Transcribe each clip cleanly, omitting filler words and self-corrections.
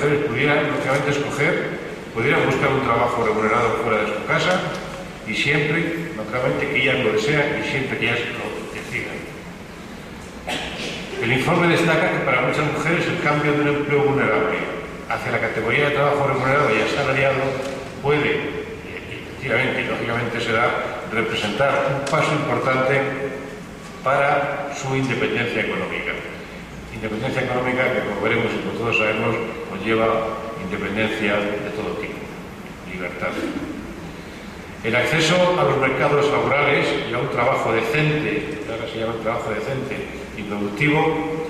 mujeres pudieran, lógicamente, escoger, pudieran buscar un trabajo remunerado fuera de su casa y siempre, lógicamente, que ellas lo desean y siempre que ellas lo decidan. El informe destaca que para muchas mujeres el cambio de un empleo vulnerable hacia la categoría de trabajo remunerado y asalariado puede, efectivamente y lógicamente será, representar un paso importante para su independencia económica. Independencia económica que, como veremos y como todos sabemos, conlleva independencia de todo tipo, libertad. El acceso a los mercados laborales y a un trabajo decente, que ahora se llama trabajo decente y productivo,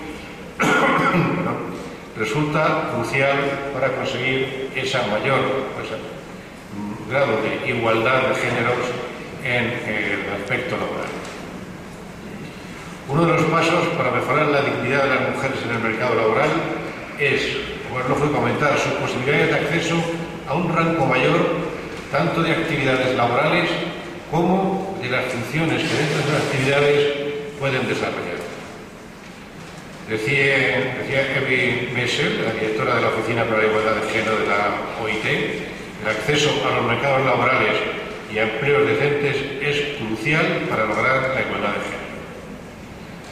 resulta crucial para conseguir ese mayor grado de igualdad de géneros en el aspecto laboral. Uno de los pasos para mejorar la dignidad de las mujeres en el mercado laboral es, como es lógico comentar, sus posibilidades de acceso a un rango mayor tanto de actividades laborales como de las funciones que dentro de esas actividades pueden desarrollar. Decía Evi Messel, la directora de la Oficina para la Igualdad de Género de la OIT, el acceso a los mercados laborales y a empleos decentes es crucial para lograr la igualdad de género.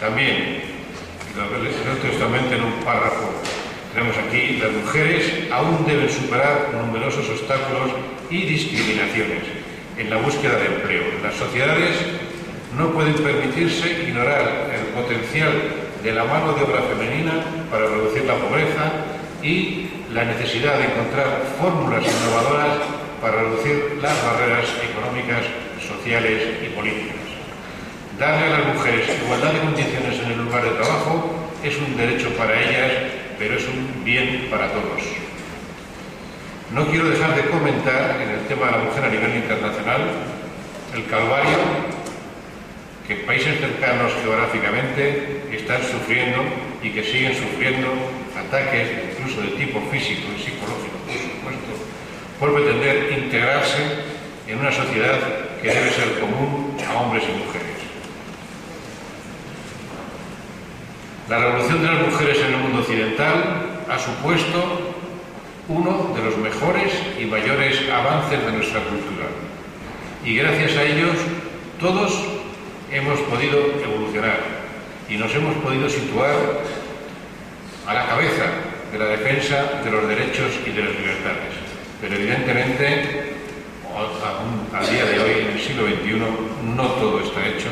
También, lo leo textualmente en un párrafo, tenemos aquí, las mujeres aún deben superar numerosos obstáculos y discriminaciones en la búsqueda de empleo. Las sociedades no pueden permitirse ignorar el potencial de la mano de obra femenina para reducir la pobreza y la necesidad de encontrar fórmulas innovadoras para reducir las barreras económicas, sociales y políticas. Darle a las mujeres igualdad de condiciones en el lugar de trabajo es un derecho para ellas, pero es un bien para todos. No quiero dejar de comentar en el tema de la mujer a nivel internacional el calvario que países cercanos geográficamente están sufriendo y que siguen sufriendo ataques incluso de tipo físico y psicológico, por supuesto, por pretender integrarse en una sociedad que debe ser común a hombres y mujeres. La revolución de las mujeres en el mundo occidental ha supuesto uno de los mejores y mayores avances de nuestra cultura. Y gracias a ellos, todos hemos podido evolucionar y nos hemos podido situar a la cabeza de la defensa de los derechos y de las libertades. Pero evidentemente, a día de hoy, en el siglo XXI, no todo está hecho.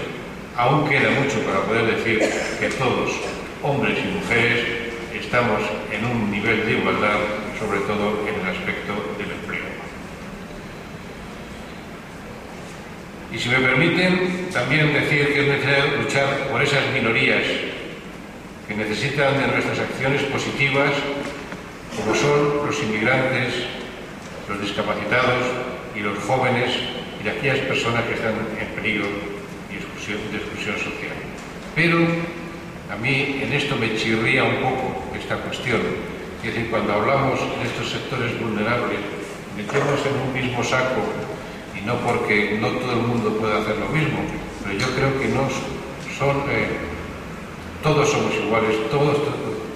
Aún queda mucho para poder decir que todos, hombres y mujeres, estamos en un nivel de igualdad, sobre todo en el aspecto del empleo. Y si me permiten, también decir que es necesario luchar por esas minorías que necesitan de nuestras acciones positivas, como son los inmigrantes, los discapacitados y los jóvenes y aquellas personas que están en peligro de exclusión social. Pero a mí en esto me chirría un poco esta cuestión. Es decir, cuando hablamos de estos sectores vulnerables, metemos en un mismo saco, y no porque no todo el mundo pueda hacer lo mismo, pero yo creo que no son, todos somos iguales, todos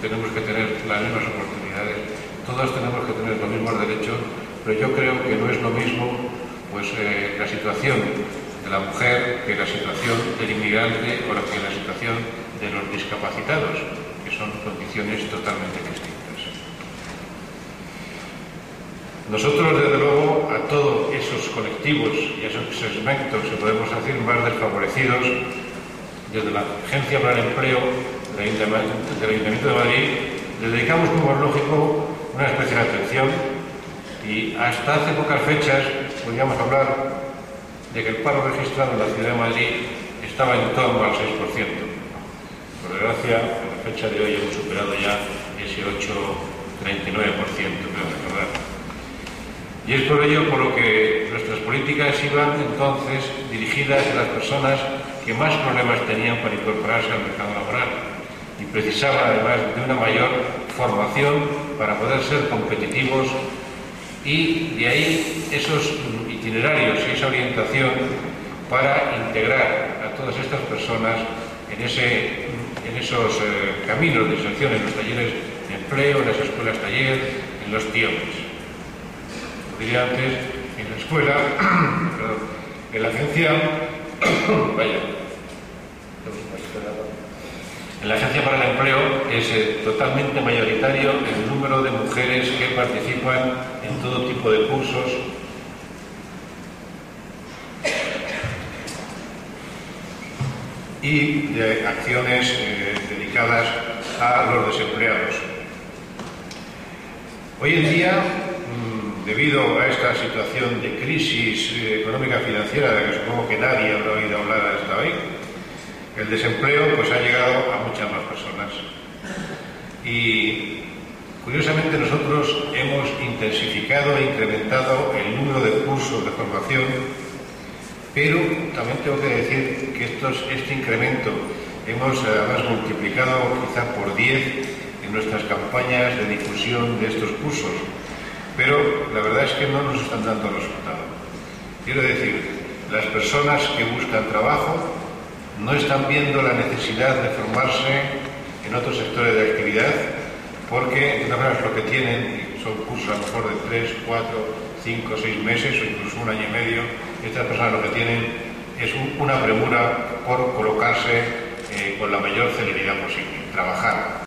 tenemos que tener las mismas oportunidades, todos tenemos que tener los mismos derechos, pero yo creo que no es lo mismo pues, la situación de la mujer que la situación del inmigrante o que la situación de los discapacitados, que son condiciones totalmente distintas. Nosotros, desde luego, a todos esos colectivos y a esos segmentos que podemos decir más desfavorecidos, desde la Agencia para el Empleo del Ayuntamiento de Madrid, les dedicamos, como es lógico, una especial atención y hasta hace pocas fechas podíamos hablar de que el paro registrado en la Ciudad de Madrid estaba en torno al 6%. Por desgracia, en la fecha de hoy hemos superado ya ese 8,39%, creo recordar. Y es por ello por lo que nuestras políticas iban entonces dirigidas a las personas que más problemas tenían para incorporarse al mercado laboral y precisaban además de una mayor formación para poder ser competitivos, y de ahí esos itinerarios y esa orientación para integrar a todas estas personas en esos caminos de inserción en los talleres de empleo, en las escuelas taller, en los tiempos. Como diría antes, en la escuela, perdón, en la agencia, en la Agencia para el Empleo es totalmente mayoritario el número de mujeres que participan en todo tipo de cursos y de acciones dedicadas a los desempleados. Hoy en día, debido a esta situación de crisis económica financiera de la que supongo que nadie habrá oído hablar hasta hoy, el desempleo pues ha llegado a muchas más personas. Y curiosamente nosotros hemos intensificado e incrementado el número de cursos de formación, pero también tengo que decir que este incremento hemos además multiplicado quizá por 10 en nuestras campañas de difusión de estos cursos, pero la verdad es que no nos están dando resultado. Quiero decir, las personas que buscan trabajo no están viendo la necesidad de formarse en otros sectores de actividad porque de todas maneras lo que tienen son cursos a lo mejor de 3, 4, 5, 6 meses o incluso un año y medio. Estas personas lo que tienen es una premura por colocarse con la mayor celeridad posible, trabajar.